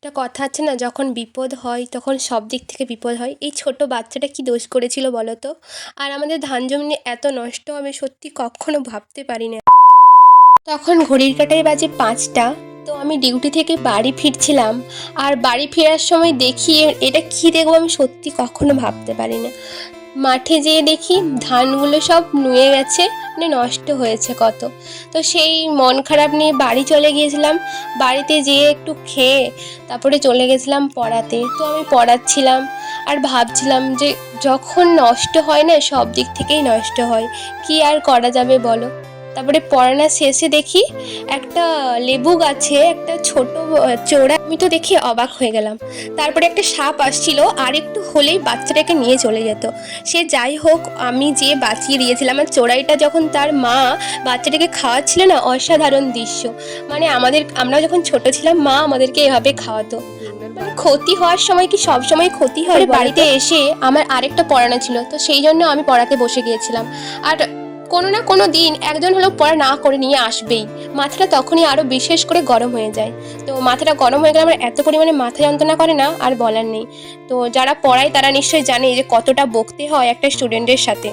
একটা কথা আছে না, যখন বিপদ হয় তখন সব দিক থেকে বিপদ হয়। এই ছোট বাচ্চাটা কি দোষ করেছিল বলো তো? আর আমাদের ধান জমি নিয়ে এত নষ্ট হবে সত্যি কখনো ভাবতে পারি না। তখন ঘড়ির কাঁটায় বাজে 5টা। তো আমি ডিউটি থেকে বাড়ি ফিরছিলাম। আর বাড়ি ফেরার সময় দেখি এটা কি দেখবো আমি সত্যি কখনো ভাবতে পারি না। মাঠে যেয়ে দেখি ধানগুলো সব নুয়ে গেছে, মানে নষ্ট হয়েছে কত। তো সেই মন খারাপ নিয়ে বাড়ি চলে গিয়েছিলাম। বাড়িতে যেয়ে একটু খেয়ে তারপরে চলে গেছিলাম পড়াতে। তো আমি পড়াচ্ছিলাম আর ভাবছিলাম যে যখন নষ্ট হয় না সব দিক থেকেই নষ্ট হয়, কি আর করা যাবে বলো। তারপরে পড়ানো শেষে দেখি একটা লেবু গাছে একটা ছোট চোরা, আমি তো দেখে অবাক হয়ে গেলাম। তারপরে একটা সাপ আসছিল, আর একটু হলেই বাচ্চাটাকে নিয়ে চলে যেত। সে যাই হোক, আমি যে বাঁচিয়ে দিয়েছিলাম। আর চোরাইটা যখন তার মা বাচ্চাটাকে খাওয়াচ্ছিল না, অসাধারণ দৃশ্য। মানে আমরা যখন ছোট ছিলাম মা আমাদেরকে এভাবে খাওয়াতো। মানে ক্ষতি হওয়ার সময় কি সব সময় ক্ষতি হয়? বাড়িতে এসে আমার আরেকটা পড়ানো ছিল, তো সেই জন্য আমি পড়াতে বসে গিয়েছিলাম। আর কোনো না কোনো দিন একজন হলেও পড়া না করে নিয়ে আসবেই। মাথাটা তখনই আরও বিশেষ করে গরম হয়ে যায়। তো মাথাটা গরম হয়ে গেলে আমার এত পরিমাণে মাথা যন্ত্রণা করে না, আর বলার নেই। তো যারা পড়ায় তারা নিশ্চয়ই জানে যে কতটা বকতে হয় একটা স্টুডেন্টের সাথে।